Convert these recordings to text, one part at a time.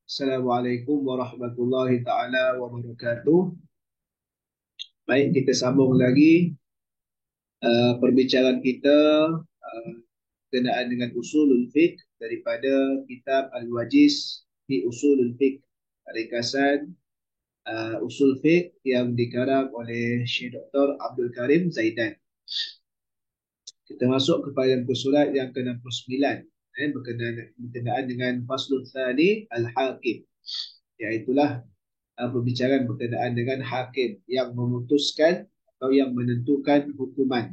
Assalamualaikum warahmatullahi taala wabarakatuh. Baik, kita sambung lagi perbincangan kita uh, berkenaan dengan usulul fiqh daripada kitab Al-Wajiz fi Usulul Fiqh, ringkasan usul fiqh yang dikarang oleh Syekh Dr. Abdul Karim Zaidan. Kita masuk kepada muka surat yang ke-69 berkenaan dengan faslul tsani al-hakim, iaitulah pembicaraan berkenaan dengan hakim yang memutuskan atau yang menentukan hukuman.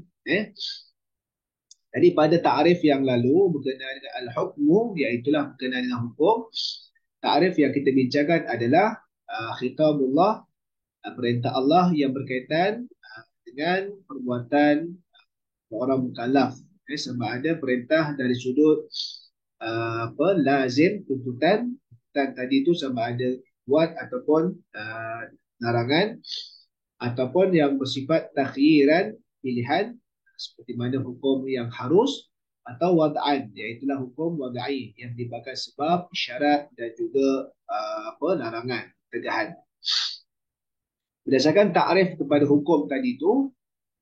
Jadi pada takrif yang lalu berkenaan dengan al-hukmu, iaitulah berkenaan dengan hukum, takrif yang kita bincangkan adalah khitabullah, perintah Allah yang berkaitan dengan perbuatan orang mukallaf. Sama ada perintah dari sudut lazim, tuntutan tadi itu sama ada buat ataupun larangan, ataupun yang bersifat takhyiran, pilihan, seperti mana hukum yang harus, atau wad'an, iaitulah hukum wad'i yang diberikan sebab, syarat dan juga larangan, tegahan. Berdasarkan takrif kepada hukum tadi itu,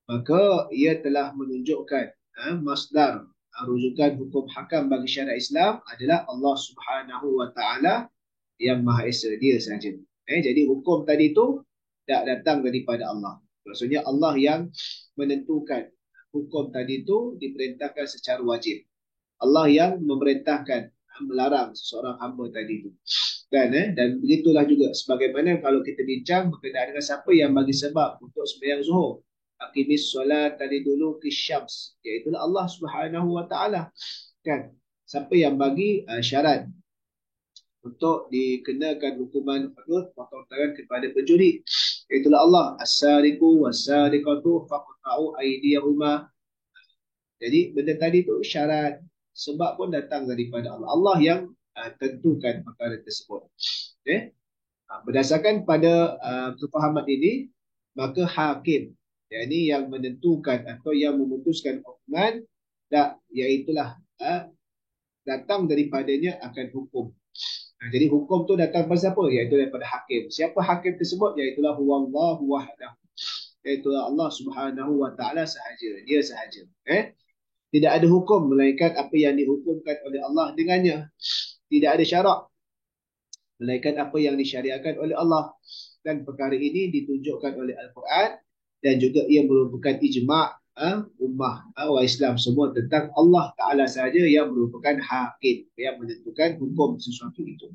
maka ia telah menunjukkan masdar rujukan hukum hakam bagi syariat Islam adalah Allah Subhanahu wa taala yang Maha Esa, dia sahaja. Jadi hukum tadi itu tak datang daripada Allah. Maksudnya Allah yang menentukan hukum tadi itu diperintahkan secara wajib. Allah yang memerintahkan, melarang seseorang hamba tadi itu. Dan begitulah juga sebagaimana kalau kita bincang berkenaan dengan siapa yang bagi sebab untuk sembahyang zuhur. Aqimis solat tadi dulu kisyams, iaitu Allah Subhanahu wa taala. Kan? Siapa yang bagi syarat untuk dikenakan hukuman hudud, potong tangan kepada pencuri, itulah Allah. As-sariqu was-sariqatu faqta'u aydiyahuma. Jadi benda tadi tu syarat, sebab pun datang daripada Allah. Allah yang tentukan perkara tersebut. Berdasarkan pada kefahaman ini, maka hakim, yakni yang menentukan atau yang memutuskan hukuman, iaitulah datang daripadanya akan hukum. Jadi hukum tu datang daripada siapa? Iaitu daripada hakim. Siapa hakim tersebut? Iaitulah huwallahu wahdahu. Iaitulah Allah Subhanahu wa taala sahaja. Dia sahaja. Tidak ada hukum melainkan apa yang dihukumkan oleh Allah dengannya. Tidak ada syarak melainkan apa yang disyariatkan oleh Allah. Dan perkara ini ditunjukkan oleh Al-Quran, dan juga ia merupakan ijma' ummah wa Islam semua tentang Allah Ta'ala sahaja yang merupakan hakim, yang menentukan hukum sesuatu itu.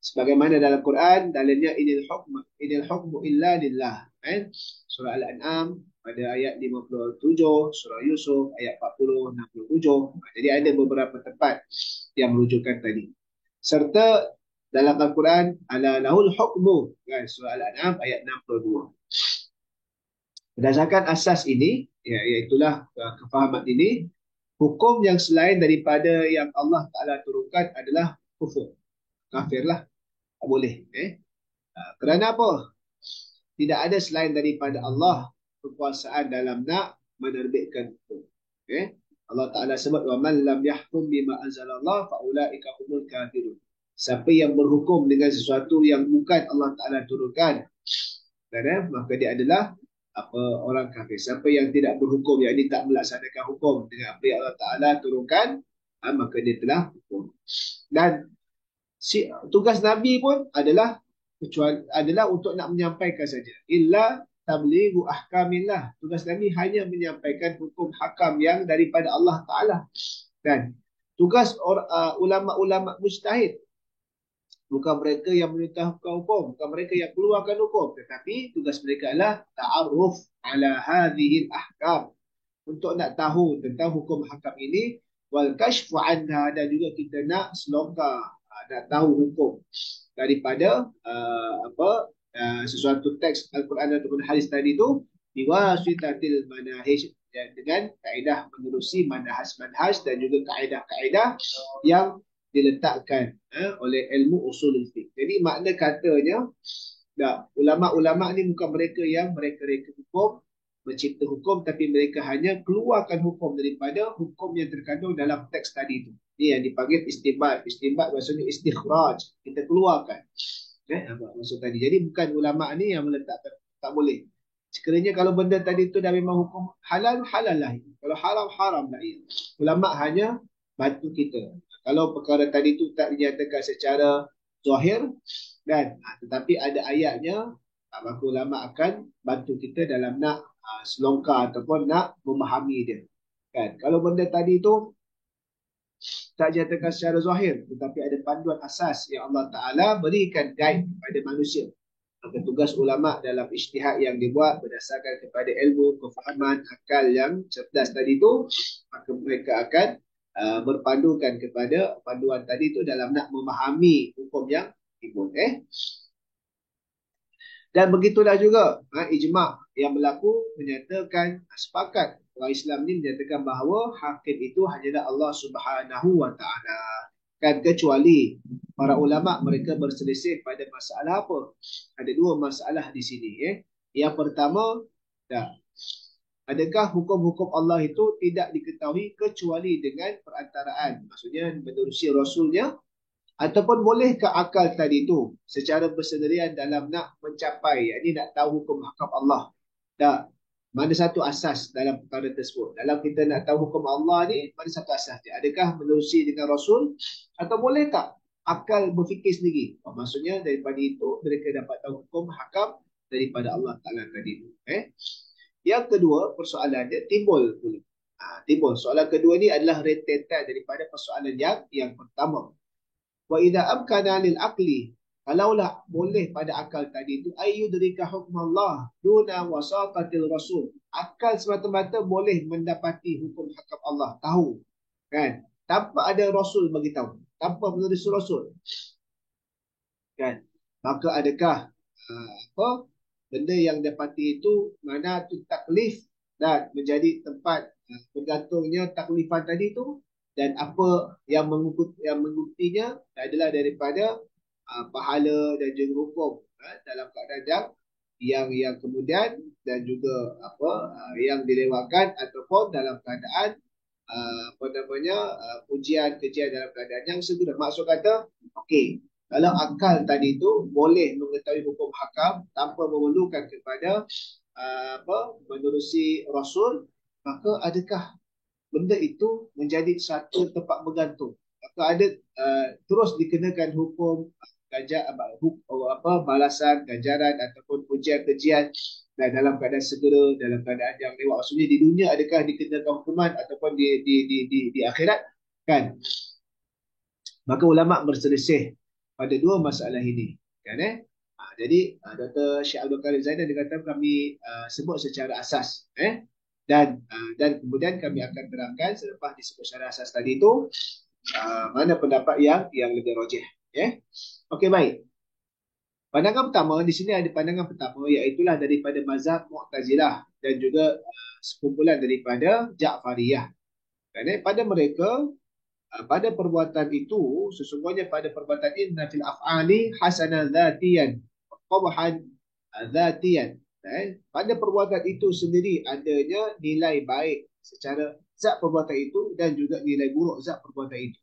Sebagaimana dalam Quran, dalilnya inil hukmu illa lillah. Surah Al-An'am pada ayat 57, surah Yusuf ayat 40, 67. Jadi ada beberapa tempat yang merujukkan tadi. Serta dalam Al-Quran, ala lahul hukmu, surah Al-An'am ayat 62. Berdasarkan asas ini, iaitulah kefahaman ini, hukum yang selain daripada yang Allah Ta'ala turunkan adalah kufur. Kafirlah. Tak boleh. Kerana apa? Tidak ada selain daripada Allah kekuasaan dalam nak menerbitkan hukum. Allah Ta'ala sebut, وَمَنْ لَمْ يَحْكُمْ بِمَا أَنزَلَ اللَّهُ فَأُولَٰئِكَ هُمُ الْكَافِرُونَ. Siapa yang berhukum dengan sesuatu yang bukan Allah Ta'ala turunkan, maka dia adalah orang kafir. Siapa yang tidak berhukum, yang ini tak melaksanakan hukum dengan apa yang Allah Ta'ala turunkan, maka dia telah hukum. Dan tugas Nabi pun adalah untuk nak menyampaikan saja. Illa tablighu ahkamillah. Tugas Nabi hanya menyampaikan hukum hakam yang daripada Allah Ta'ala. Dan tugas ulama-ulama mujtahid, bukan mereka yang menetapkan hukum, bukan mereka yang keluarkan hukum, tetapi tugas mereka adalah ta'aruf ala hadhil ahkam, untuk nak tahu tentang hukum hakam ini, wal kashfu anha, dan juga kita nak selongkar, nak tahu hukum daripada sesuatu teks Al-Quran ataupun hadis tadi itu, biwasitatil manahij, dengan kaedah menerusi manhaj dan juga kaedah-kaedah yang diletakkan oleh ilmu usul fiqh. Jadi makna katanya, ulama-ulama ni bukan mereka yang mereka-reka hukum, mencipta hukum, tapi mereka hanya keluarkan hukum daripada hukum yang terkandung dalam teks tadi itu. Ini yang dipanggil istinbat. Istinbat maksudnya istikhraj, kita keluarkan. Apa maksud tadi. Jadi bukan ulama ni yang meletakkan tak boleh. Sekiranya kalau benda tadi itu dah memang hukum halal, halal lah. Kalau haram, haram lah. Ulama hanya bantu kita. Kalau perkara tadi itu tak dinyatakan secara zahir, dan tetapi ada ayatnya, maka ulama akan bantu kita dalam nak selongkar ataupun nak memahami dia. Kan? Kalau benda tadi itu tak dinyatakan secara zahir, tetapi ada panduan asas yang Allah Ta'ala berikan guide kepada manusia. Maka tugas ulama dalam ijtihad yang dibuat berdasarkan kepada ilmu, kefahaman, akal yang cerdas tadi itu, maka mereka akan berpandukan kepada panduan tadi itu dalam nak memahami hukum yang timbul. Dan begitulah juga ijma' yang berlaku menyatakan sepakat orang Islam ni menyatakan bahawa hakim itu hanyalah Allah Subhanahu wa taala. Kan, kecuali para ulama mereka berselisih pada masalah apa? Ada dua masalah di sini. Yang pertama, adakah hukum-hukum Allah itu tidak diketahui kecuali dengan perantaraan? Maksudnya menerusi Rasulnya, ataupun bolehkah akal tadi itu secara bersendirian dalam nak mencapai, ini nak tahu hukum hakam Allah? Tak. Mana satu asas dalam perkara tersebut? Dalam kita nak tahu hukum Allah ni, mana satu asas dia? Adakah menerusi dengan Rasul? Atau boleh tak akal berfikir sendiri? Maksudnya daripada itu mereka dapat tahu hukum hakam daripada Allah Ta'ala tadi itu. Yang kedua, persoalannya timbul pula. Timbul. Soalan kedua ni adalah rentetan daripada persoalan yang pertama. Wa idza amkana lil aqli, kalaulah boleh pada akal tadi itu ayyudrika hukmallah duna wasatatil rasul, akal semata-mata boleh mendapati hukum hakam Allah, tahu kan, tanpa ada rasul bagi tahu, tanpa menerusi rasul kan, maka adakah benda yang dapati itu mana tu taklif dan menjadi tempat bergantungnya taklifan tadi itu, dan apa yang mengikutinya adalah daripada pahala dan juga hukum dalam keadaan yang kemudian, dan juga yang dilewatkan ataupun dalam keadaan ujian kejian dalam keadaan yang segera. Maksud kata, okey, kalau akal tadi itu boleh mengetahui hukum hakam tanpa memerlukan kepada menerusi Rasul, maka adakah benda itu menjadi satu tempat bergantung? Maka ada terus dikenakan hukum balasan, ganjaran ataupun ujian kejian, dan dalam keadaan segera, dalam keadaan yang lewat. Maksudnya di dunia adakah dikenakan hukuman ataupun di akhirat kan? Maka ulama berselisih pada dua masalah ini kan. Jadi Dr. Syekh Abdul Karim Zainal dia kata kami sebut secara asas dan kemudian kami akan terangkan selepas disebut secara asas tadi itu mana pendapat yang lebih rajih. Okey, baik. Pandangan pertama di sini, ada pandangan pertama iaitulah daripada mazhab Mu'tazilah dan juga sekumpulan daripada Ja'fariyah. Kerana pada mereka pada perbuatan itu, sesungguhnya pada perbuatan inna fil af'ali hasanah dzatiyan qabhan dzatiyan. Pada perbuatan itu sendiri adanya nilai baik secara zat perbuatan itu dan juga nilai buruk zat perbuatan itu.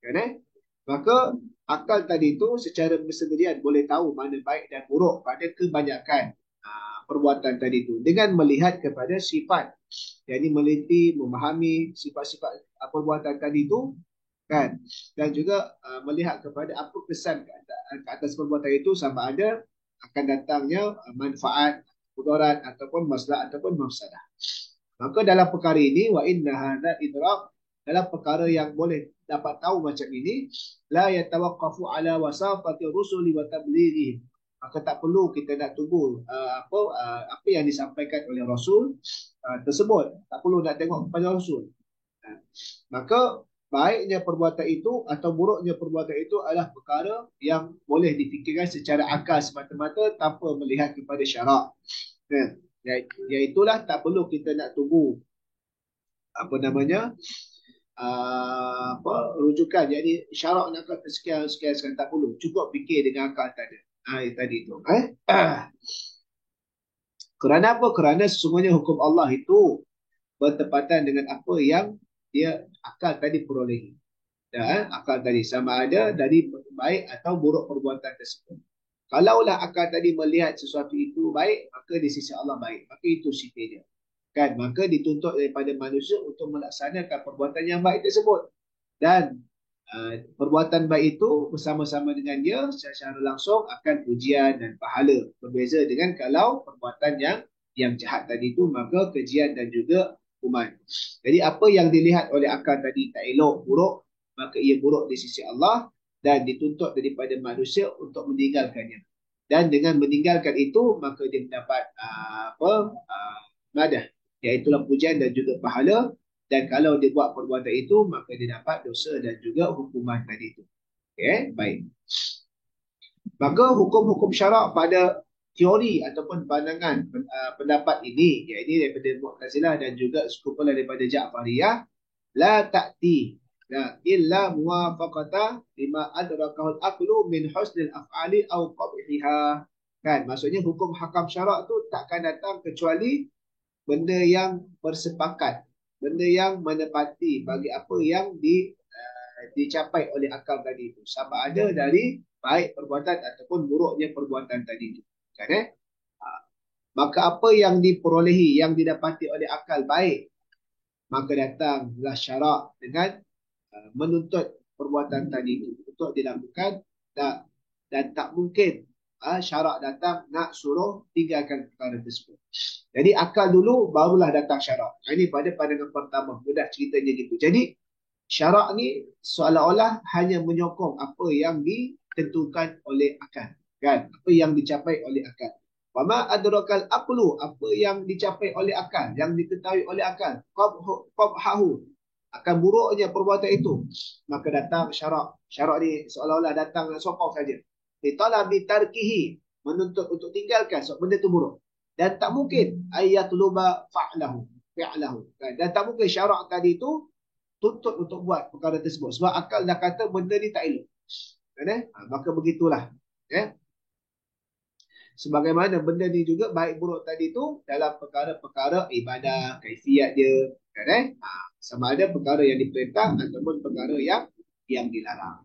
Kan? Maka akal tadi itu secara bersendirian boleh tahu mana baik dan buruk pada kebanyakan perbuatan tadi itu dengan melihat kepada sifat. Jadi meliti, memahami sifat-sifat perbuatan tadi itu kan, dan juga melihat kepada apa kesan ke atas perbuatan itu, sama ada akan datangnya manfaat, mudarat ataupun maslahat ataupun mafsadah. Maka dalam perkara ini wa inna hadza idrak, dalam perkara yang boleh dapat tahu macam ini, la yatawaqqafu ala wasafati rusuli wa tablighi, maka tak perlu kita nak tunggu apa yang disampaikan oleh Rasul tersebut, tak perlu nak tengok kepada Rasul. Maka baiknya perbuatan itu atau buruknya perbuatan itu adalah perkara yang boleh difikirkan secara akal semata-mata tanpa melihat kepada syarak. Iaitulah tak perlu kita nak tunggu rujukan, jadi syarak nak kata sekian tak perlu, cukup fikir dengan akal tadi itu. Kerana apa? Kerana sesungguhnya hukum Allah itu bertepatan dengan apa yang dia akal tadi perolehi. Dan akal tadi sama ada dari baik atau buruk perbuatan tersebut. Kalaulah akal tadi melihat sesuatu itu baik, maka di sisi Allah baik. Maka itu sifat dia. Kan? Maka dituntut daripada manusia untuk melaksanakan perbuatan yang baik tersebut. Dan perbuatan baik itu bersama-sama dengan dia secara langsung akan ujian dan pahala. Berbeza dengan kalau perbuatan yang jahat tadi itu, maka kejian dan juga hukuman. Jadi apa yang dilihat oleh akal tadi tak elok, buruk, maka ia buruk di sisi Allah dan dituntut daripada manusia untuk meninggalkannya. Dan dengan meninggalkan itu, maka dia mendapat madah, iaitulah pujian dan juga pahala. Dan kalau dia buat perbuatan itu, maka dia dapat dosa dan juga hukuman tadi itu. Okay, baik. Maka hukum-hukum syarak pada teori ataupun pandangan pendapat ini, iaitu daripada Mu'tazilah dan juga sekumpulan daripada Ja'fariyah, la ta'ti la illa muwafaqata lima adrakahul aqlu min husnil af'ali au qabhiha. Kan, maksudnya hukum hakam syarak tu takkan datang kecuali benda yang bersepakat, benda yang menepati bagi apa yang dicapai oleh akal tadi itu, sama ada dari baik perbuatan ataupun buruknya perbuatan tadi itu. Kan, maka apa yang diperolehi, yang didapati oleh akal baik, maka datanglah syarak dengan menuntut perbuatan tadi itu untuk dilakukan. Dan tak mungkin syarak datang nak suruh tinggalkan perkara tersebut. Jadi akal dulu barulah datang syarak. Ini pada pandangan pertama, mudah ceritanya gitu. Jadi syarak ni seolah-olah hanya menyokong apa yang ditentukan oleh akal, kan? Apa yang dicapai oleh akal. Wama adrakal aqlu, apa yang dicapai oleh akal, yang diketahui oleh akal, qabhahu, akan buruknya perbuatan itu, maka datang syarak. Syarak ni seolah-olah datang sokong saja. Ditalabi tarkihi, menuntut untuk tinggalkan sebab benda itu buruk. Dan tak mungkin ayatluba fa'lahu, dan tak mungkin syarak tadi itu tuntut untuk buat perkara tersebut sebab akal dah kata benda ni tak elok. Maka begitulah, ya. Sebagaimana benda ni juga baik buruk tadi tu dalam perkara-perkara ibadah, kaifiat dia, kan? Sama ada perkara yang diperintah ataupun perkara yang dilarang.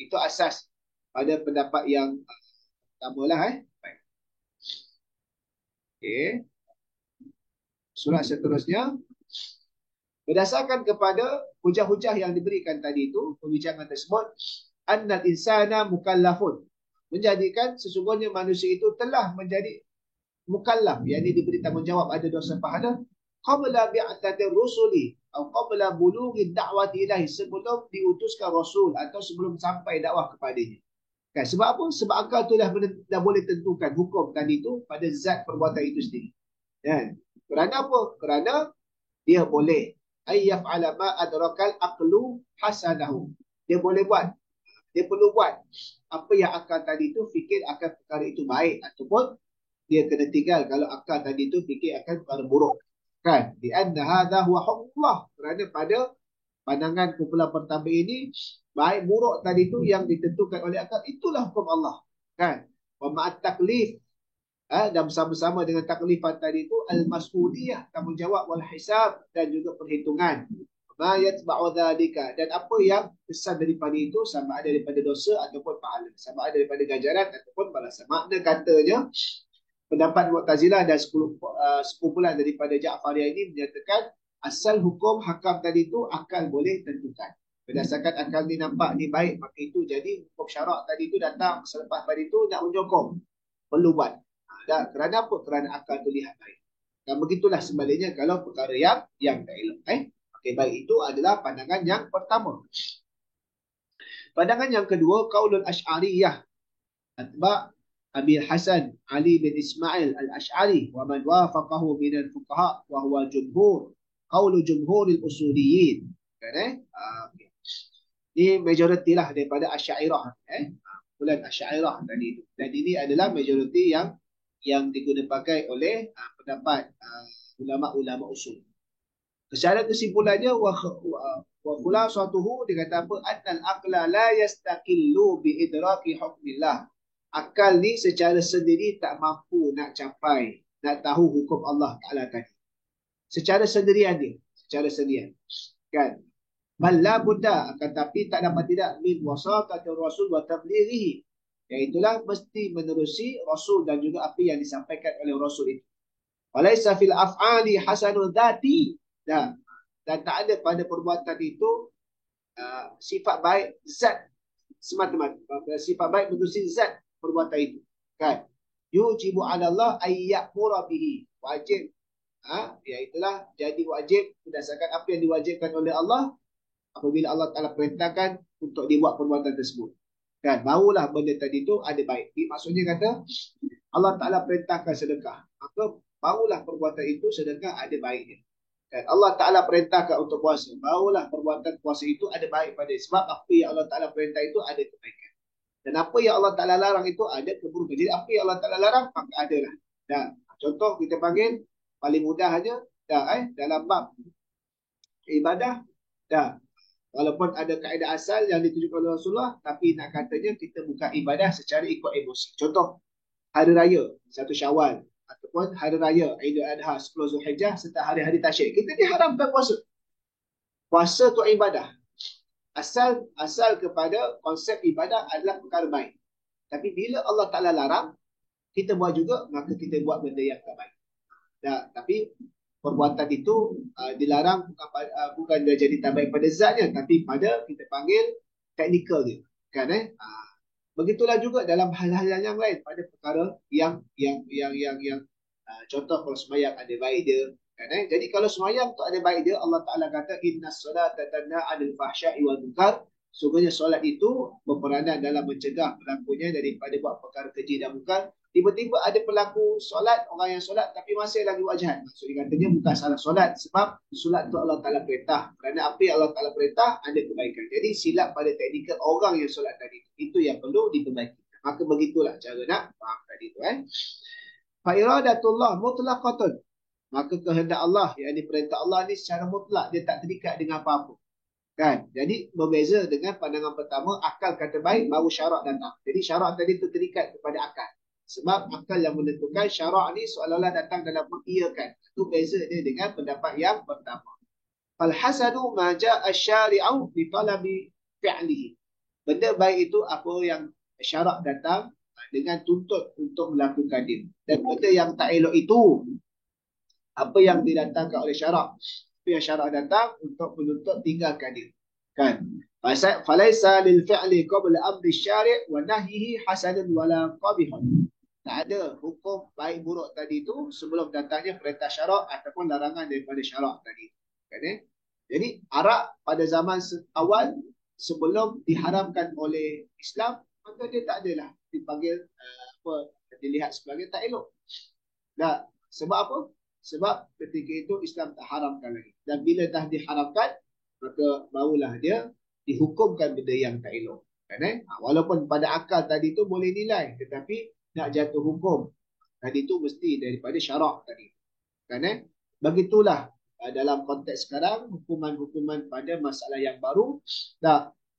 Itu asas pada pendapat yang pertamalah. Baik. Okey. Surah seterusnya, berdasarkan kepada hujah-hujah yang diberikan tadi itu, pembicaraan tersebut, annal insana mukallafun, menjadikan sesungguhnya manusia itu telah menjadi mukallaf, yakni diberi tanggungjawab ada dosa pahala, qabla bi'atatir rusuli atau qabla bulughi da'wati ilahi, sebelum diutuskan rasul atau sebelum sampai dakwah kepadanya. Kan, sebab apa? Sebab akal tu dah boleh tentukan hukum tadi itu pada zat perbuatan itu sendiri. Kan? Kerana apa? Kerana dia boleh ayyaf'ala ma adrakal aqlu hasanahu. Dia boleh buat, dia perlu buat apa yang akal tadi itu fikir akan perkara itu baik, ataupun dia kena tinggal kalau akal tadi itu fikir akan perkara buruk. Kan? Di anna hadha huwa hukmullah. Kerana pada pandangan kumpulan pertama ini, baik buruk tadi itu yang ditentukan oleh akal, itulah hukum Allah. Kan? Wa ma'at taklif, dan bersama-sama dengan taklifan tadi itu al-mas'uliyah, tanggungjawab, wal hisab, dan juga perhitungan. Ma yatba'u dzalika, dan apa yang kesan daripada itu, sama ada daripada dosa ataupun pahala, sama ada daripada ganjaran ataupun balasan. Makna katanya, pendapat Mu'tazilah dan sekumpulan daripada Ja'fariyah ini menyatakan asal hukum hakam tadi itu akal boleh tentukan. Berdasarkan akal ni nampak ni baik, maka itu jadi hukum syarak tadi itu datang selepas pada itu nak menyokong, perlu buat. Dan kerana apa? Kerana akal tu lihat baik. Dan begitulah sebaliknya kalau perkara yang tak elok. Okey, baik, itu adalah pandangan yang pertama. Pandangan yang kedua, qaulul asy'ariyah atba' Abil Hasan Ali bin Ismail al-Ash'ari wa man wafaqahu min al-fuqaha wa huwa jumhur, qaulu jumhuril usuliyin. Kan? Okay. Ini majoriti lah daripada Asy'ariyah, bulan Asy'ariyah tadi itu. Dan ini adalah majoriti yang digunakan pakai oleh pendapat ulama-ulama usul. Secara kesimpulannya, wa khulasatuhu, dia kata apa? Annal aqla la yastaqillu bi idraki hukmillah. Akal ni secara sendiri tak mampu nak capai nak tahu hukum Allah Ta'ala tadi. Secara sendirian dia. Secara sendirian. Kan? Balla buddha, akan tapi tak dapat tidak min wasatati rasul wa tablighihi. Iaitulah mesti menerusi Rasul dan juga apa yang disampaikan oleh Rasul itu. Walaysa fil af'ali hasanul dhati. Dan tak ada pada perbuatan itu sifat baik zat semata-mata. Sifat baik menerusi zat perbuatan itu. Kan? Yujibu 'ala Allah ay ya'mura bihi. Wajib. Iaitulah jadi wajib berdasarkan apa yang diwajibkan oleh Allah apabila Allah Ta'ala perintahkan untuk dibuat perbuatan tersebut. Kan? Barulah benda tadi tu ada baik. Maksudnya kata Allah Ta'ala perintahkan sedekah. Maka barulah perbuatan itu sedekah ada baiknya. Dan Allah Ta'ala perintahkan untuk puasa. Barulah perbuatan puasa itu ada baik pada dia. Sebab apa yang Allah Ta'ala perintah itu ada kebaikan. Dan apa yang Allah Ta'ala larang itu ada keburukan. Jadi apa yang Allah Ta'ala larang, maka adalah. Dan contoh kita panggil, paling mudahnya, dalam bab ibadah, walaupun ada kaedah asal yang ditunjukkan oleh Rasulullah, tapi nak katanya kita bukan ibadah secara ikut emosi. Contoh, hari raya, 1 Syawal, ataupun hari raya, Aidil Adha, 10 Zulhijjah, serta hari-hari tasyrik. Kita diharamkan puasa. Puasa tu ibadah. Asal kepada konsep ibadah adalah perkara baik. Tapi bila Allah Ta'ala larang, kita buat juga, maka kita buat benda yang tak baik. Tapi perbuatan itu dilarang bukan dia jadi tak baik pada zatnya, tapi pada kita panggil teknikal dia. Kan begitulah juga dalam hal-hal yang lain pada perkara yang contoh kalau sembahyang ada baik dia. Kan jadi kalau sembahyang tu ada baik dia, Allah Taala kata innas solata tanha 'anil fahsya'i wal munkar. Sungguhnya solat itu berperanan dalam mencegah pelakunya daripada buat perkara keji dan munkar. Tiba-tiba ada pelaku solat, orang yang solat tapi masih lagi buat jahat. Maksudnya katanya bukan salah solat, sebab solat tu Allah Ta'ala perintah. Kerana apa yang Allah Ta'ala perintah ada kebaikan. Jadi silap pada teknikal orang yang solat tadi. Itu yang perlu diperbaiki. Maka begitulah cara nak faham tadi tu. Fa'iradatullah mutlaqatun. Maka kehendak Allah, yang perintah Allah ni secara mutlak. Dia tak terikat dengan apa-apa. Kan? Jadi berbeza dengan pandangan pertama, akal kata baik, baru syarak datang. Jadi syarak tadi itu terikat kepada akal. Sebab akal yang menentukan, syarak ni seolah-olah datang dalam mengiyakan. Itu beza dia dengan pendapat yang pertama. Falhasadu ma ja'a syari'u bi talabi fi'lihi. Benda baik itu apa yang syarak datang dengan tuntut untuk melakukan dia. Dan benda yang tak elok itu apa yang didatangkan oleh syarak. Yang syarak datang untuk menuntut tinggalkan dia. Kan? Falaisa lil fi'li qabla amri syari' wa nahyihi hasanun wala qabihun. Tak ada hukum baik buruk tadi tu sebelum datangnya perintah syarak ataupun larangan daripada syarak tadi. Kan? Jadi arak pada zaman awal sebelum diharamkan oleh Islam, maka dia tak adalah dipanggil dilihat sebagai tak elok. Sebab apa? Sebab ketika itu Islam tak haramkan lagi. Dan bila dah diharamkan, maka barulah dia dihukumkan benda yang tak elok. Kan? Walaupun pada akal tadi tu boleh nilai, tetapi nak jatuh hukum tadi tu mesti daripada syarak tadi. Kan? Begitulah dalam konteks sekarang, hukuman-hukuman pada masalah yang baru,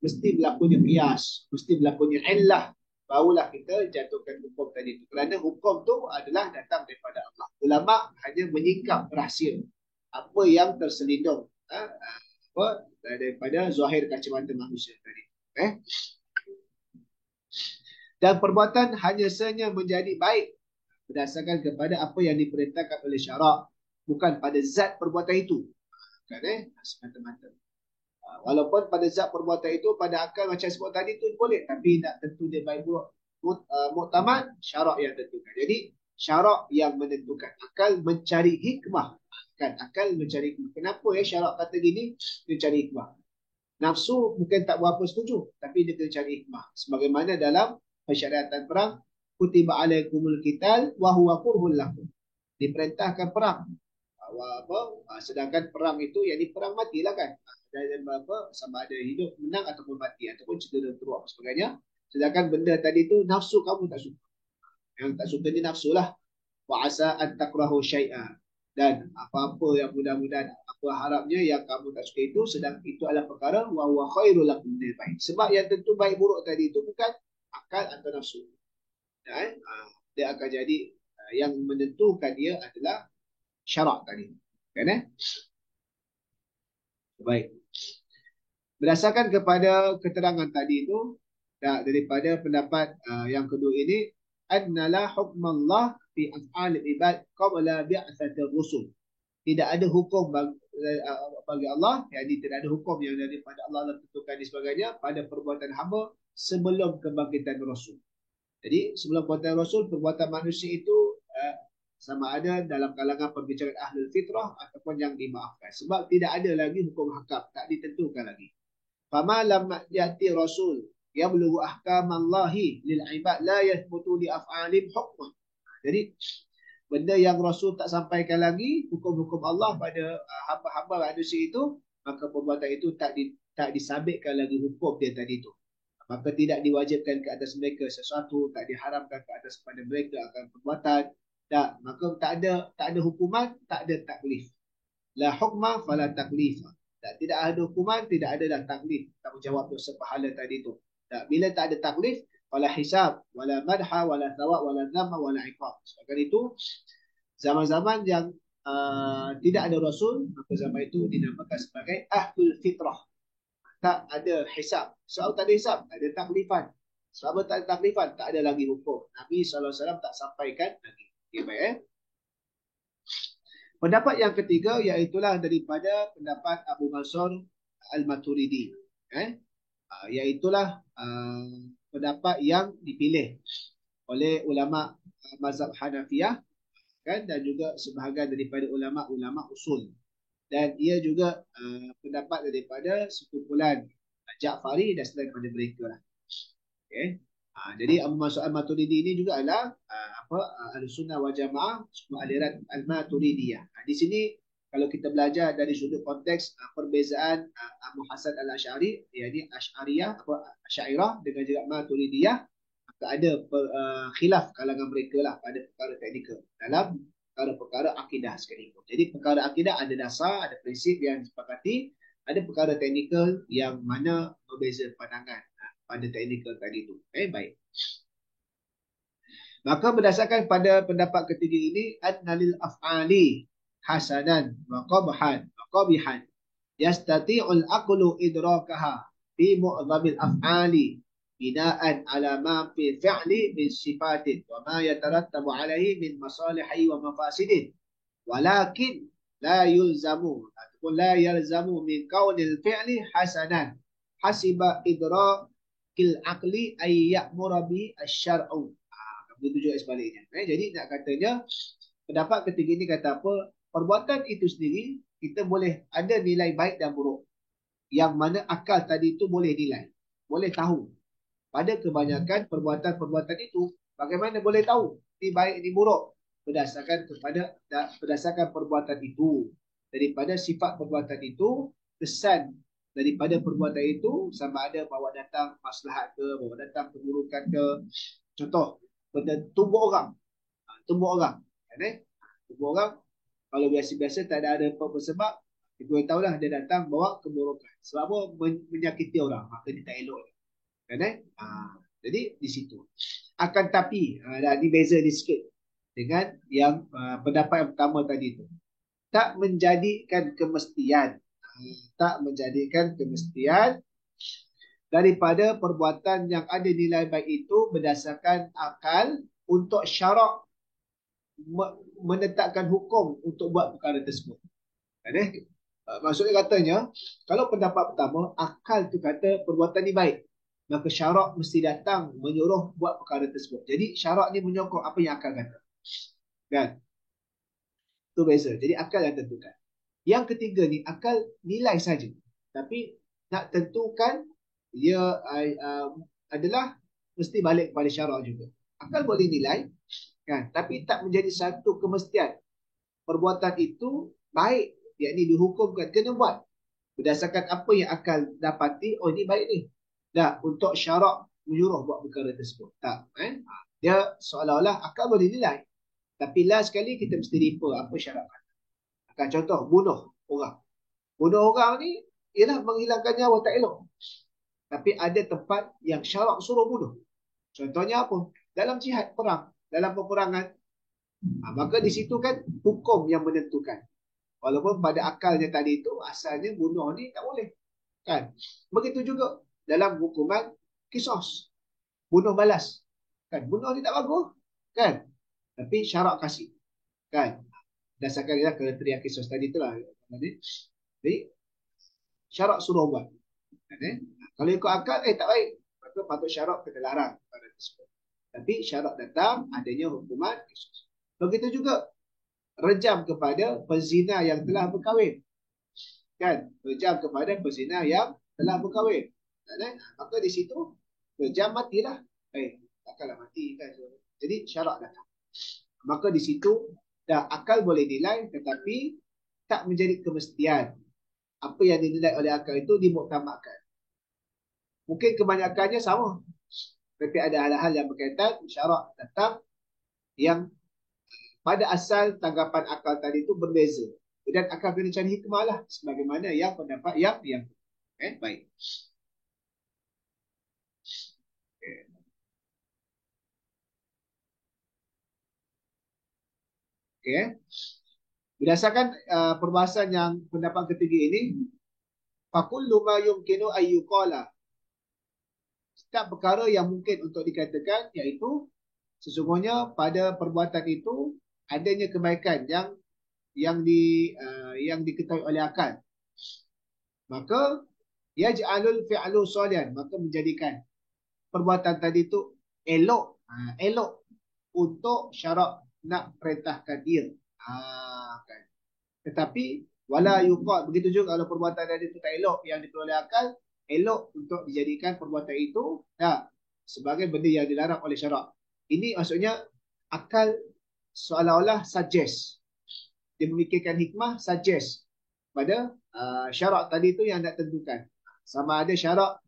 mesti berlakunya qiyas, mesti berlakunya illah. Barulah kita jatuhkan hukum tadi itu. Kerana hukum tu adalah datang daripada Allah. Ulama hanya menyingkap rahsia apa yang terselindung daripada zahir kacamata manusia tadi. Dan perbuatan hanya sahaja menjadi baik berdasarkan kepada apa yang diperintahkan oleh syarak, bukan pada zat perbuatan itu. Kan semata-mata. Walaupun pada zat perbuatan itu, pada akal macam sebut tadi tu boleh, tapi tak tentu dia baik buruk. Muktamad, syarak yang tentukan. Jadi syarak yang menentukan. Akal mencari hikmah. Kan? Akal mencari hikmah. Kenapa syarak kata gini? Dia cari hikmah. Nafsu bukan tak berapa setuju, tapi dia kena cari hikmah. Sebagaimana dalam persyariatan perang, kutiba alaikumul qital wa huwa kurhul lakum. Diperintahkan perang. Sedangkan perang itu, yang perang matilah kan. Sama ada hidup, menang ataupun mati, ataupun cedera teruk sebagainya. Sedangkan benda tadi tu nafsu kamu tak suka. Yang tak suka ni nafsu lah. Wa asa an takrahu syai'a. Dan apa-apa yang mudah-mudahan apa harapnya yang kamu tak suka itu, sedang itu adalah perkara wa huwa khairul lakum min baik. Sebab yang tentu baik buruk tadi itu bukan akal atau nafsu. Dia akan jadi yang menentukan dia adalah syarak tadi. Kan Baik. Berdasarkan kepada keterangan tadi itu, daripada pendapat yang kedua ini, annala hukmallah fi af'alil ibad qabla bi'tsatir rusul. Tidak ada hukum bagi Allah, jadi tidak ada hukum yang daripada Allah tentukan dan sebagainya pada perbuatan hamba sebelum kebangkitan Rasul. Jadi sebelum perbuatan Rasul, perbuatan manusia itu sama ada dalam kalangan perbicaraan ahlul fitrah ataupun yang dimaafkan. Sebab tidak ada lagi hukum hakam, tak ditentukan lagi. Fama lam yati rasul yablughu ahkamallahi lil ibad la yathbutu li af'alim hukman. Jadi benda yang Rasul tak sampaikan lagi hukum-hukum Allah pada hamba-hamba manusia itu, maka perbuatan itu tak disabitkan lagi hukum dia tadi itu. Maka tidak diwajibkan ke atas mereka sesuatu, tak diharamkan ke atas kepada mereka akan perbuatan. Tak, maka tak ada hukuman, tak ada taklif. La hukma fala taklif. Tak, tidak ada hukuman, tidak ada dah taklif. Tak menjawab dosa pahala tadi itu. Tak, bila tak ada taklif, wala hisab, wala madha, wala thawab, wala dhamma, wala iqab. Sebab itu, zaman-zaman yang tidak ada Rasul, maka zaman itu dinamakan sebagai ahlul fitrah. Tak ada hisab. Sebab tak ada hisab, tak ada taklifan. Sebab tak ada taklifan, tak ada lagi hukum. Nabi SAW tak sampaikan lagi. Okay, baik Pendapat yang ketiga iaitulah daripada pendapat Abu Mansur Al-Maturidi. Iaitulah pendapat yang dipilih oleh ulama mazhab Hanafiyah dan juga sebahagian daripada ulama-ulama usul. Dan ia juga pendapat daripada sekumpulan Ja'fari dan selain daripada mereka lah. Okay. Jadi Abu Mansur Al-Maturidi ini juga adalah Ahlussunnah wal Jamaah, semua aliran Al-Maturidiyah. Di sini kalau kita belajar dari sudut konteks perbezaan Abu Hasan Al-Asy'ari, yakni Asy'ariyah atau Asy'ariyah dengan juga Maturidiyah, maka ada khilaf kalangan mereka lah pada perkara teknikal dalam perkara akidah sekali. Jadi perkara akidah ada dasar, ada prinsip yang disepakati, ada perkara teknikal yang mana berbeza pandangan pada teknikal tadi itu. Baik. Maka berdasarkan pada pendapat ketiga ini, annalil af'ali hasanan wa qabhan wa qabihan yastati'ul aqlu idrakaha fi mu'dhamil af'ali bina'an ala ma fi fi'li min sifatin wa ma yatarattabu alaihi min masalihi wa mafasidin walakin la yulzamu ataupun la yalzamu min kaunil fi'li hasanan hasiba idrakil aqli ay ya'mura bi asy-syar'u. Begitu juga sebaliknya. Jadi nak katanya pendapat ketiga ini kata apa? Perbuatan itu sendiri kita boleh ada nilai baik dan buruk. Yang mana akal tadi itu boleh nilai, boleh tahu. Pada kebanyakan perbuatan-perbuatan itu, bagaimana boleh tahu ini baik ini buruk? Berdasarkan perbuatan itu, daripada sifat perbuatan itu, kesan daripada perbuatan itu sama ada bawa datang maslahat ke, bawa datang keburukan ke. Contoh, benda tubuh orang. Tubuh orang. Tubuh orang, kalau biasa-biasa tak ada apa-apa sebab, kita boleh tahulah dia datang bawa keburukan. Sebab apa? Menyakiti orang. Maka dia tak elok. Jadi di situ. Akan tapi, ini beza ni sikit dengan yang pendapat yang pertama tadi tu. Tak menjadikan kemestian. Tak menjadikan kemestian daripada perbuatan yang ada nilai baik itu berdasarkan akal untuk syarak menetapkan hukum untuk buat perkara tersebut. Maksudnya katanya, kalau pendapat pertama, akal tu kata perbuatan ni baik, maka syarak mesti datang menyuruh buat perkara tersebut. Jadi syarak ni menyokong apa yang akal kata. Kan? Itu beza. Jadi akal yang tentukan. Yang ketiga ni, akal nilai saja. Tapi nak tentukan dia adalah mesti balik kepada syarak juga. Akal boleh nilai, kan? Tapi tak menjadi satu kemestian. Perbuatan itu baik, yakni dihukumkan, kena buat. Berdasarkan apa yang akal dapati, oh ini baik ni. Dah, untuk syarak menyuruh buat perkara tersebut. Tak. Dia seolah-olah akal boleh nilai. Tapi last sekali kita mesti refer apa syarak. Akan contoh, bunuh orang. Bunuh orang ni ialah menghilangkan nyawa tak elok. Tapi ada tempat yang syarak suruh bunuh. Contohnya apa? Dalam jihad, perang. Dalam peperangan, Maka di situ kan hukum yang menentukan. Walaupun pada akalnya tadi itu asalnya bunuh ni tak boleh. Kan? Begitu juga dalam hukuman kisos. Bunuh balas. Kan? Bunuh ni tak bagus. Kan? Tapi syarak kasih. Kan? Dasarkan dia kriteria kisos tadi itulah. Jadi syarak suruh buat. Kan, Kalau ikut akal, tak baik. Maka patut syarak kita larang pada tersebut. Tapi syarak datang adanya hukuman kisos. Begitu juga rejam kepada pezina yang telah berkahwin. Kan? Rejam kepada pezina yang telah berkahwin. Maka di situ rejam matilah. Takkanlah mati kan. Jadi syarak datang. Maka di situ dah akal boleh nilai tetapi tak menjadi kemestian. Apa yang dinilai oleh akal itu dimuktamadkan. Mungkin kebanyakannya sama. Tapi ada hal-hal yang berkaitan syarak datang yang pada asal tanggapan akal tadi itu berbeza. Dan akal kena cari hikmah lah. Sebagaimana yang pendapat yang baik. Okay. Berdasarkan perbahasan yang pendapat ketiga ini, fakullu ma yumkinu ayyuqala. Setiap perkara yang mungkin untuk dikatakan iaitu sesungguhnya pada perbuatan itu adanya kebaikan yang diketahui oleh akal. Maka yaj'alul fi'lu salihan, maka menjadikan perbuatan tadi itu elok, elok untuk syarak nak perintahkan dia. Kan. Tetapi wala yuqad, begitu juga kalau perbuatan tadi itu tak elok yang diperoleh akal, elok untuk dijadikan perbuatan itu sebagai benda yang dilarang oleh syarak. Ini maksudnya akal seolah-olah suggest. Dia memikirkan hikmah suggest pada syarak tadi itu yang nak tentukan. Sama ada syarak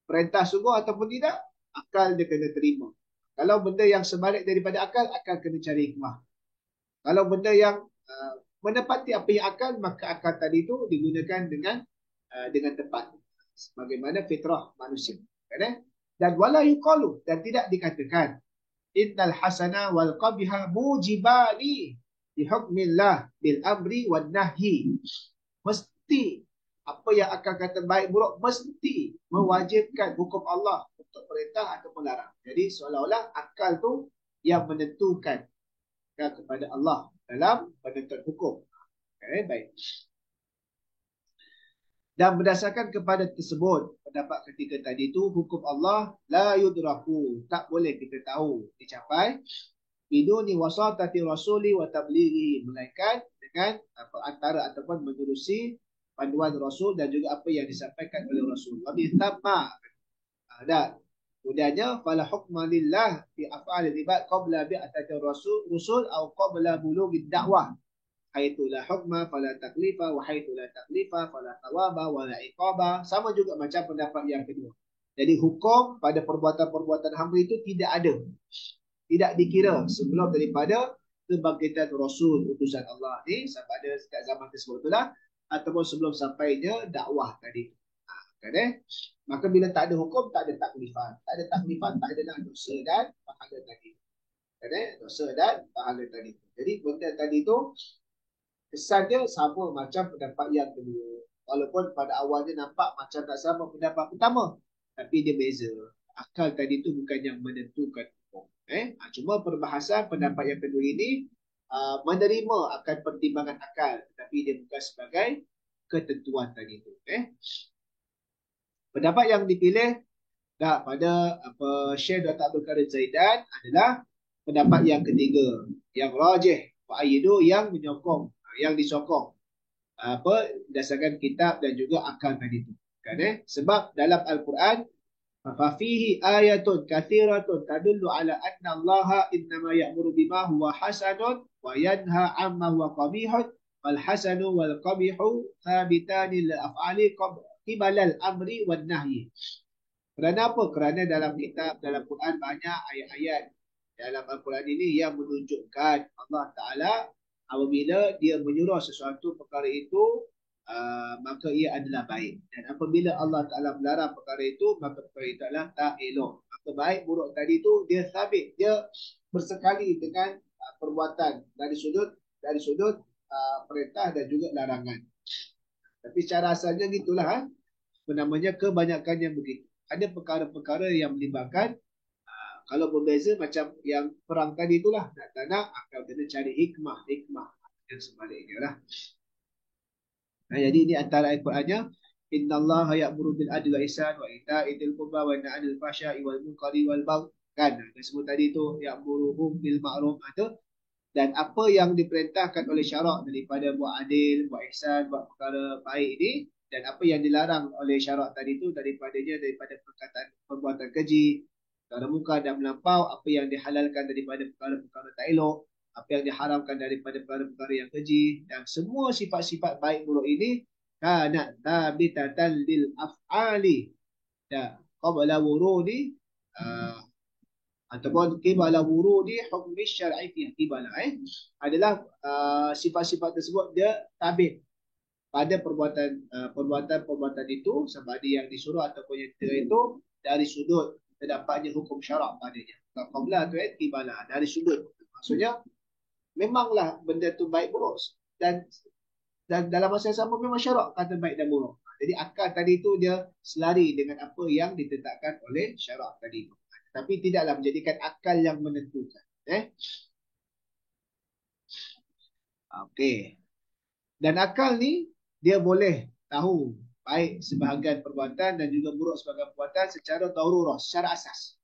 perintah sungguh ataupun tidak, akal dia kena terima. Kalau benda yang sebalik daripada akal, akal kena cari hikmah. Kalau benda yang menepati apa yang akal, maka akal tadi itu digunakan dengan tepat. Sebagaimana fitrah manusia. Dan wala yuqalu, dan tidak dikatakan innal hasana wal qabiha mujibani bi hukmillah bil amri wan nahyi. Mesti apa yang akan kata baik buruk mesti mewajibkan hukum Allah untuk perintah atau melarang. Jadi seolah-olah akal tu yang menentukan kepada Allah dalam penentuan hukum. Baik. Dan berdasarkan kepada tersebut, pendapat ketiga tadi itu, hukum Allah la yudraku, tak boleh kita tahu, dicapai biduni wasatati rasuli wa tablighi, melainkan dengan antara ataupun menerusi panduan Rasul dan juga apa yang disampaikan oleh Rasul. Wa bi thamma, dan kemudiannya fala hukma lillah fi af'alil ibad qabla bi'atati rusul atau qabla bulughi dakwah. Haitsu la hukma fala taklifa wa haitsu la taklifa fala thawaba wa la iqaba. Sama juga macam pendapat yang kedua. Jadi hukum pada perbuatan-perbuatan hamba itu tidak ada. Tidak dikira sebelum daripada kebangkitan Rasul utusan Allah ni sampai ada setiap zaman tersebut itulah ataupun sebelum sampainya dakwah tadi. Kan? Maka bila tak ada hukum, tak ada taklifan. Tak ada taklifan, tak ada dosa dan pahala tadi. Kan? Dosa dan pahala tadi. Jadi benda tadi tu kesan dia sama macam pendapat yang kedua. Walaupun pada awalnya nampak macam tak sama pendapat pertama. Tapi dia beza. Akal tadi tu bukan yang menentukan hukum. Cuma perbahasan pendapat yang kedua ini menerima akan pertimbangan akal. Tapi dia bukan sebagai ketentuan tadi tu. Pendapat yang dipilih pada Syekh Dr. Abdul Karim Zaidan adalah pendapat yang ketiga. Yang rajih. Wa'ayidu yang menyokong. Yang disokong berdasarkan kitab dan juga akal tadi itu. Kan, sebab dalam Al-Quran fafihi ayatun kathiratun tadullu ala anna Allah innama ya'muru bima huwa hasanun wa yanha amma huwa qabihun wal hasanu wal qabihu thabitani lil af'ali qibala al-amri wan nahyi. Kerana apa? Kerana dalam kitab, dalam Quran banyak ayat-ayat dalam Al-Quran ini yang menunjukkan Allah Ta'ala apabila dia menyuruh sesuatu perkara itu, maka ia adalah baik. Dan apabila Allah Ta'ala melarang perkara itu, maka perkara itu adalah tak elok. Maka baik buruk tadi itu dia sabit, dia bersekali dengan perbuatan dari sudut perintah dan juga larangan. Tapi secara asalnya gitulah. Namanya kebanyakan yang begitu. Ada perkara-perkara yang melibatkan kalau berbeza macam yang perang tadi itulah. Tak nak akan kena cari hikmah yang sebaliknya lah. Jadi ini antara ayat Qurannya. Inna Allah ya'muru bil adli wa ihsan wa ita'i dzil qurba wa yanha 'anil fahsya'i wal munkari wal baghi. Kan? Yang sebut tadi tu ya'muruhum bil ma'ruf atau dan apa yang diperintahkan oleh syarak daripada buat adil, buat ihsan, buat perkara baik ini dan apa yang dilarang oleh syarak tadi itu daripada perkataan perbuatan keji, perkara munkar dan melampau, apa yang dihalalkan daripada perkara-perkara tak elok, apa yang diharamkan daripada perkara-perkara yang keji dan semua sifat-sifat baik buruk ini kana tabitatan lil af'ali ya qabla wurudi ataupun qibala wurudi hukmi syar'i fi qibala adalah sifat-sifat tersebut dia tabit pada perbuatan itu sama ada yang disuruh ataupun yang tidak itu dari sudut terdapatnya hukum syarak padanya. Qabla tu qibala dari sudut. Maksudnya memanglah benda tu baik buruk dan dalam masa yang sama memang syarak kata baik dan buruk. Jadi akal tadi tu dia selari dengan apa yang ditetapkan oleh syarak tadi tu. Tapi tidaklah menjadikan akal yang menentukan. Okey. Dan akal ni dia boleh tahu baik sebahagian perbuatan dan juga buruk sebahagian perbuatan secara darurah, secara asas.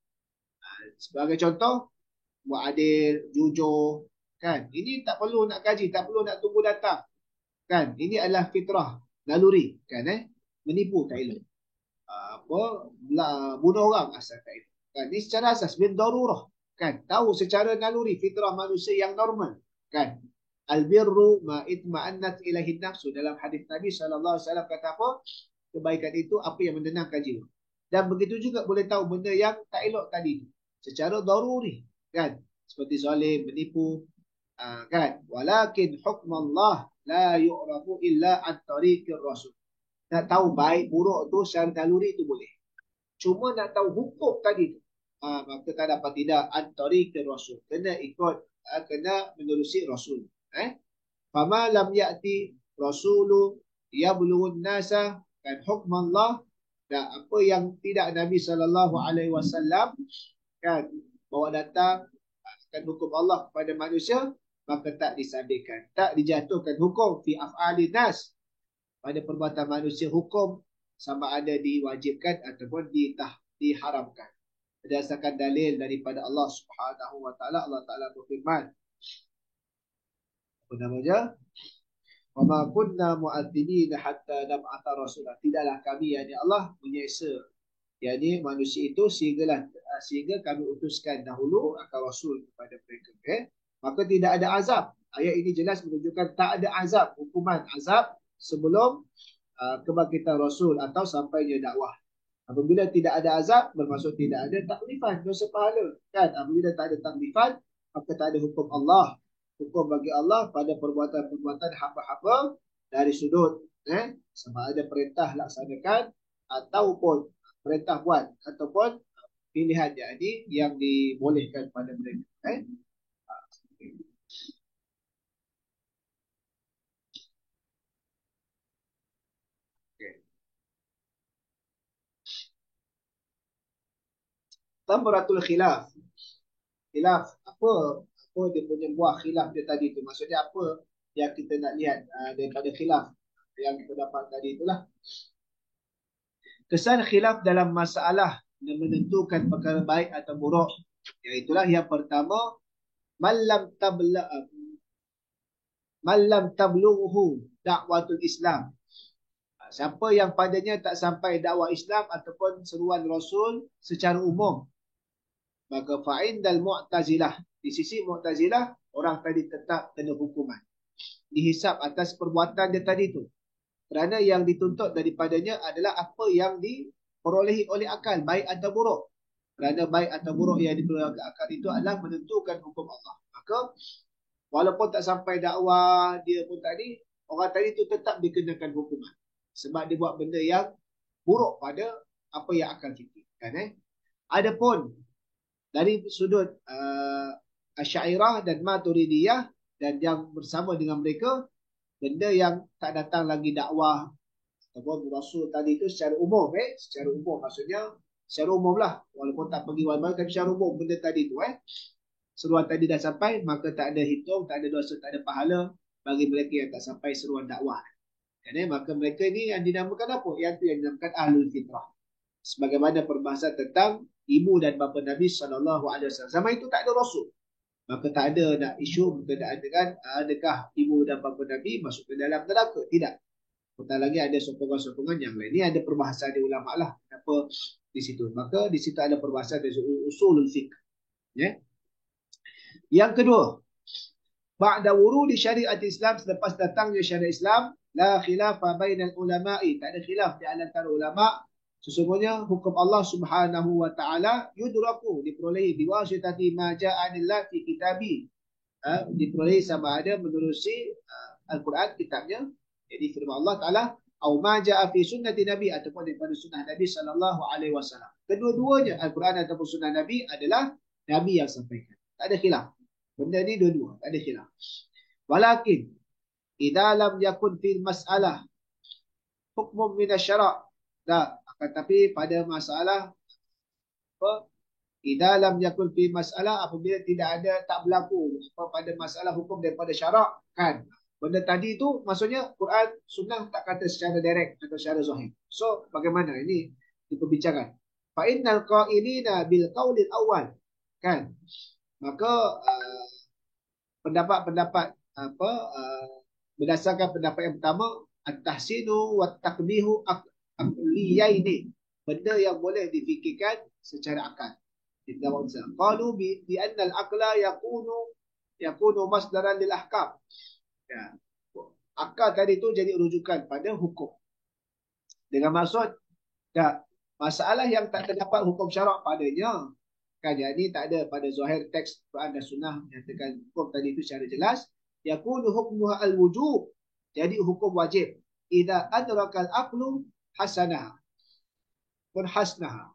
Sebagai contoh, buat adil, jujur, kan? Ini tak perlu nak kaji, tak perlu nak tunggu datang. Kan? Ini adalah fitrah, naluri, kan Menipu tak elok. Bunuh orang asal tak elok. Kan? Ini secara asas bin darurah, kan? Tahu secara naluri fitrah manusia yang normal, kan? Al-birru ma itma'annat ilahi nafsu. Dalam hadis Nabi SAW kata apa? Kebaikan itu apa yang menenangkan jiwa. Dan begitu juga boleh tahu benda yang tak elok tadi secara daruri, kan? Seperti zalim, menipu, kan? Walakin hukmallah la yu'rafu illa an tariqir rasul. Nak tahu baik buruk tu secara naluri itu boleh. Cuma nak tahu hukum tadi tu, maka tak dapat tidak an tariqir rasul. Kena ikut, kena menerusi rasul. Fama lam ya'ti rasulu yablughun nasa kan hukmallah, dan apa yang tidak Nabi SAW kan bawa datang kan hukum Allah kepada manusia, maka tak disabitkan, tak dijatuhkan hukum fi af'ali nas pada perbuatan manusia, hukum sama ada diwajibkan ataupun diharamkan berdasarkan dalil daripada Allah Subhanahu wa taala. Allah Taala berfirman, apa namanya? Wa ma kunna mu'adzibina hatta nab'atha rasulah. Tidaklah kami, yakni Allah, menyiksa yakni manusia itu sehingga kami utuskan dahulu akan rasul kepada mereka. Maka tidak ada azab. Ayat ini jelas menunjukkan tak ada azab, hukuman azab sebelum kebangkitan rasul atau sampainya dakwah. Apabila tidak ada azab, bermaksud tidak ada taklifan, dosa pahala. Kan? Apabila tak ada taklifan, maka tak ada hukum Allah. Hukum bagi Allah pada perbuatan-perbuatan hamba-hamba dari sudut sama ada perintah laksanakan ataupun perintah buat ataupun pilihan jadi yang dibolehkan pada mereka. Tamratul khilaf. Khilaf apa dia punya buah khilaf dia tadi tu, maksudnya apa yang kita nak lihat daripada khilaf yang kita dapat tadi itulah. Kesan khilaf dalam masalah yang menentukan perkara baik atau buruk, iaitulah yang pertama, malam tablughu dakwatul Islam. Siapa yang padanya tak sampai dakwah Islam ataupun seruan Rasul secara umum, maka fa'indal mu'tazilah, di sisi mu'tazilah, orang tadi tetap kena hukuman, dihisap atas perbuatan dia tadi tu. Kerana yang dituntut daripadanya adalah apa yang diperolehi oleh akal, baik atau buruk. Kerana baik atau buruk yang diperolehi oleh akal itu adalah menentukan hukum Allah. Maka walaupun tak sampai dakwah dia pun tadi, orang tadi itu tetap dikenakan hukuman. Sebab dia buat benda yang buruk pada apa yang akal fikirkan. Adapun dari sudut Asy'ariyah dan Maturidiyah, dan yang bersama dengan mereka, benda yang tak datang lagi dakwah ataupun Rasul tadi itu secara umum, secara umum maksudnya secara umum lah, walaupun tak pergi wal tapi secara umum benda tadi itu, seruan tadi dah sampai, maka tak ada hitung, tak ada dosa, tak ada pahala bagi mereka yang tak sampai seruan dakwah. Jadi maka mereka ini yang dinamakan apa? Yang dinamakan ahlul fitrah. Sebagaimana perbahasan tentang ibu dan bapa Nabi SAW. Zaman itu tak ada Rasul. Maka tak ada nak isu berkenaan dengan adakah ibu dan bapa Nabi masuk ke dalam neraka. Tidak. Apatah lagi ada sokongan-sokongan yang lain. Ini ada perbahasan di ulama lah. Kenapa di situ. Maka di situ ada perbahasan dari usulul fiqh. Ya. Yang kedua, ba'da wurudi syariat Islam, selepas datangnya syariat Islam, la khilafa bainal ulama'i, tak ada khilaf di antara ulama, sesungguhnya hukum Allah Subhanahu wa taala yudraku, diperolehi biwasitati ma ja'anillah fi kitabi, diperolehi sama ada menerusi Al-Quran kitabnya, jadi firman Allah taala, atau ma ja'a fi sunnati nabi, ataupun daripada sunnah Nabi sallallahu alaihi wasallam. Kedua-duanya Al-Quran ataupun sunnah Nabi adalah Nabi yang sampaikan. Tak ada khilaf. Benda ni dua-dua, tak ada khilaf. Walakin idza lam yakun fil mas'alah hukmun min asy-syara'. Akan tapi pada masalah apa? Idza lam yakun fi mas'alah, apabila tidak ada, tak berlaku pada masalah hukum daripada syarak, kan. Benda tadi tu maksudnya Quran sunnah tak kata secara direct atau secara zahir. So bagaimana ini diperbincangkan. Fa innal qailina bil qaulil awal, kan. Maka pendapat-pendapat apa berdasarkan pendapat yang pertama, at-tahsinu wa taqbihu aqliyaini, benda yang boleh difikirkan secara akal. Qalu bi anna al-aqla yakunu masdaran lil ahkam. Ya. Akal tadi tu jadi rujukan pada hukum. Dengan maksud masalah yang tak terdapat hukum syarak padanya, kan, jadi tak ada pada zahir teks Quran dan Sunnah menyatakan hukum tadi itu secara jelas. Yakunu hukmuha al-wujub, jadi hukum wajib. Idza adrakal aqlu hasanah pun hasnah.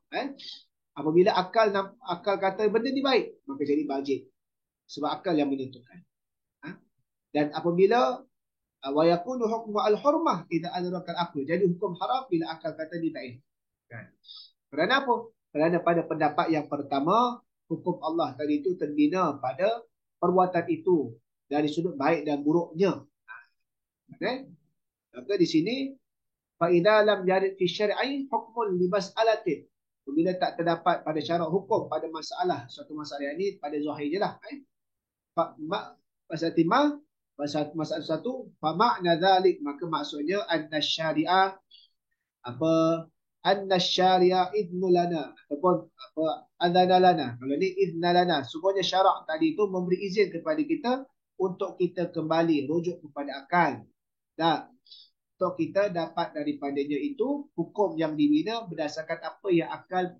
Apabila akal kata benda ni baik, maka jadi wajib. Sebab akal yang menentukan. Dan apabila wa yakunu hukmu al-hurmah idza adrakal aqlu, jadi hukum haram bila akal kata ni baik. Kan? Kerana apa? Kerana pada pendapat yang pertama, hukum Allah tadi itu terbina pada perbuatan itu dari sudut baik dan buruknya. Okay? Maka di sini, فَإِذَا لَمْ يَرِدْ فِي الشَّرْعِ حُكْمٌ لِمَسْأَلَةٍ, bila tak terdapat pada syarak hukum pada masalah, suatu masalah ini pada zahir je lah. Masalah satu, فَمَعْنَ ذَلِكَ, maka maksudnya anna syari'ah apa anna syari'a idnu lana, ataupun apa adana lana. Kalau ni idna lana, semuanya syarak tadi itu memberi izin kepada kita untuk kita kembali rujuk kepada akal. Untuk kita dapat daripadanya itu hukum yang dibina berdasarkan apa yang akal,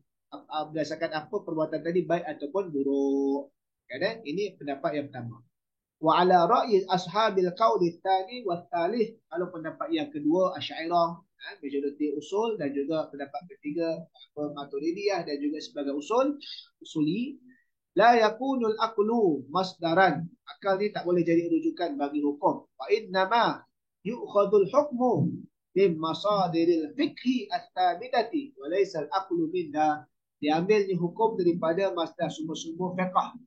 berdasarkan apa perbuatan tadi baik ataupun buruk. Kan? Ini pendapat yang pertama. Wa ala ra'yi ashabil qauli tsani wa tsalits, kalau pendapat yang kedua Asy'ariyah, majoriti usul, dan juga pendapat ketiga Maturidiyah dan juga sebagai usuli, la yakunul aqlu masdaran, akal ni tak boleh jadi rujukan bagi hukum. Fa innama yu'khadul hukmu min masadiril fiqhi at-thabitati wa laysa al-aqlu minha, diambilnya hukum daripada masdar sumber-sumber fiqh,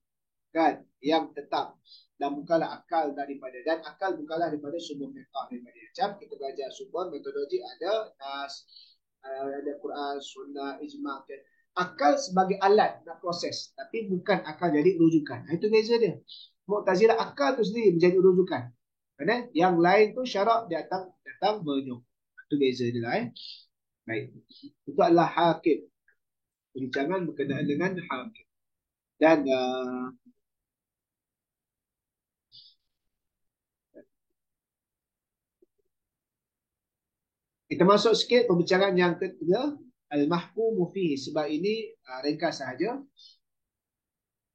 kan, yang tetap, dan bukanlah akal daripada, dan akal bukanlah daripada sumber fiqh daripada. Macam kita belajar sumber metodologi, ada nas, ada Quran, Sunnah, ijma'. Akal sebagai alat nak proses, tapi bukan akal jadi rujukan. Itu beza dia. Mu'tazilah akal tu sendiri menjadi rujukan. Kerana yang lain tu syarak datang menyok. Itu beza dia lah. Baik. Itu adalah hakim. Perbincangan berkenaan dengan hakim. Dan kita masuk sikit perbincangan yang ketiga, al-mahkumu fihi, sebab ini ringkas sahaja.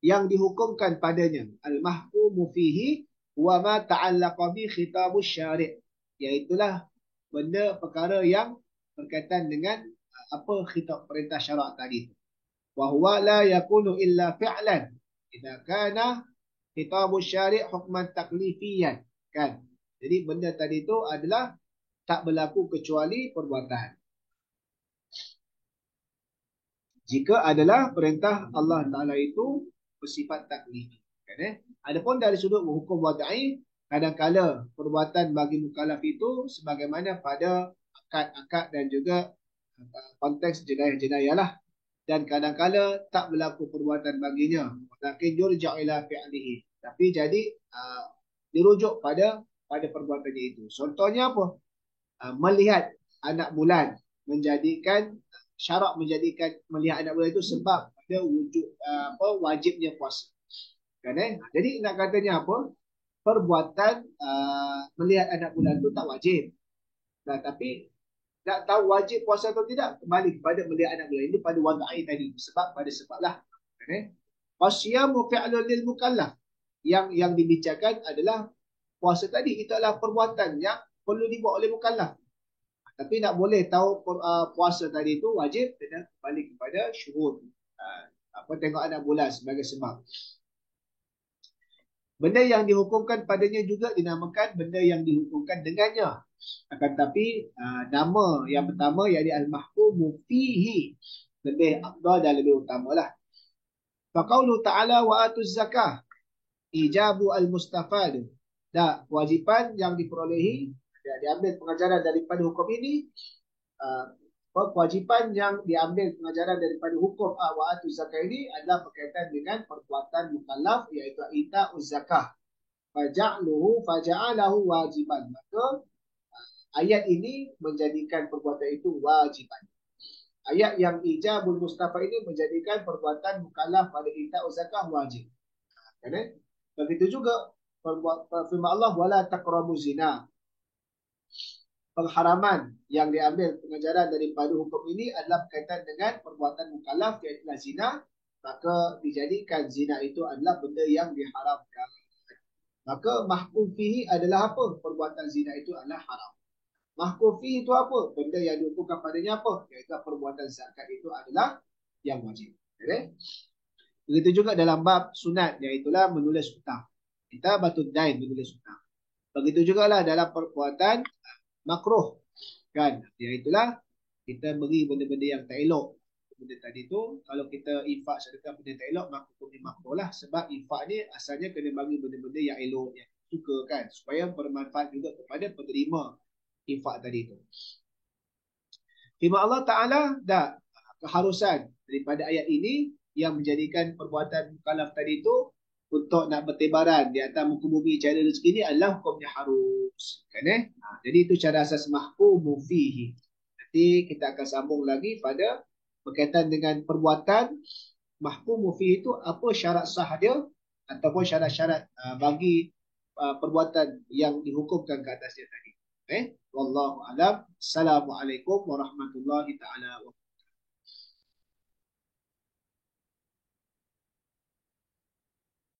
Yang dihukumkan padanya, al-mahkumu fihi wa ma ta'allaqa bi khitabus syari', iaitulah benda perkara yang berkaitan dengan apa khitab perintah syarak tadi. Wa huwa la yakunu illa fi'lan idza kana khitabus syari' hukman taklifiyan, kan. Jadi benda tadi itu adalah tak berlaku kecuali perbuatan. Jika adalah perintah Allah Ta'ala itu bersifat taklifi. Kan, adapun dari sudut hukum wadai, kadang-kala perbuatan bagi mukallaf itu sebagaimana pada akad-akad dan juga konteks jenayah-jenayah lah. Dan kadang-kala tak berlaku perbuatan baginya. Walakin yurja' ila fi'lihi. Tapi jadi dirujuk pada perbuatannya itu. Contohnya apa? Melihat anak bulan, menjadikan syarak menjadikan melihat anak bulan itu sebab ada wujud wajibnya puasa. Kan, jadi nak katanya apa? Perbuatan melihat anak bulan itu tak wajib. Nah, tapi nak tahu wajib puasa atau tidak, kembali kepada melihat anak bulan itu pada wadai tadi, sebab pada sebablah. Kan, wasyamu fi'lun lil mukallaf. Yang dibicarakan adalah puasa tadi itu adalah perbuatan yang perlu dibuat oleh mukallaf. Tapi nak boleh tahu puasa tadi itu wajib, kena kembali kepada syuhud. Tengok anak bulan sebagai sebab. Benda yang dihukumkan padanya juga dinamakan benda yang dihukumkan dengannya. Akan tapi nama yang pertama yang al-mahkumu fihi lebih afdal dan lebih utamalah. Faqaulu ta'ala wa atuz zakah ijabu al-mustafad. Dah, kewajipan yang diperolehi, diambil pengajaran daripada hukum ini, kewajipan yang diambil pengajaran daripada hukum wa'atu zakah ini adalah berkaitan dengan perbuatan mukallaf, iaitu ita'uz zakah. Faja'alahu wajiban. Maka ayat ini menjadikan perbuatan itu wajiban. Ayat yang ijabul mustafa ini menjadikan perbuatan mukallaf pada ita'uz zakah wajib. Kan? Begitu juga firman Allah wala taqrabu zina. Pengharaman yang diambil pengajaran daripada hukum ini adalah berkaitan dengan perbuatan mukallaf, iaitu zina. Maka dijadikan zina itu adalah benda yang diharamkan. Maka mahkum fihi adalah apa? Perbuatan zina itu adalah haram. Mahkum fihi itu apa? Benda yang dihukumkan padanya apa? Iaitu perbuatan zakat itu adalah yang wajib. Okay? Begitu juga dalam bab sunat, iaitulah menulis hutang. Kita batul dain, menulis hutang. Begitu juga lah dalam perbuatan makruh, kan, iaitulah kita beri benda-benda yang tak elok. Benda tadi tu, kalau kita infak sedekah benda tak elok, maka hukumnya makruh lah. Sebab infak ni asalnya kena bagi benda-benda yang elok, yang suka, kan, supaya bermanfaat juga kepada penerima infak tadi tu. Firman Allah Ta'ala dah keharusan daripada ayat ini yang menjadikan perbuatan mukallaf tadi itu untuk nak bertebaran di atas muka bumi cari rezeki ni adalah hukumnya harus. Kan, jadi itu cara asas mahkumu fihi. Nanti kita akan sambung lagi pada berkaitan dengan perbuatan mahkumu fihi itu, apa syarat sah dia ataupun syarat-syarat bagi perbuatan yang dihukumkan ke atasnya tadi. Wallahu a'lam. Assalamualaikum warahmatullahi taala wabarakatuh.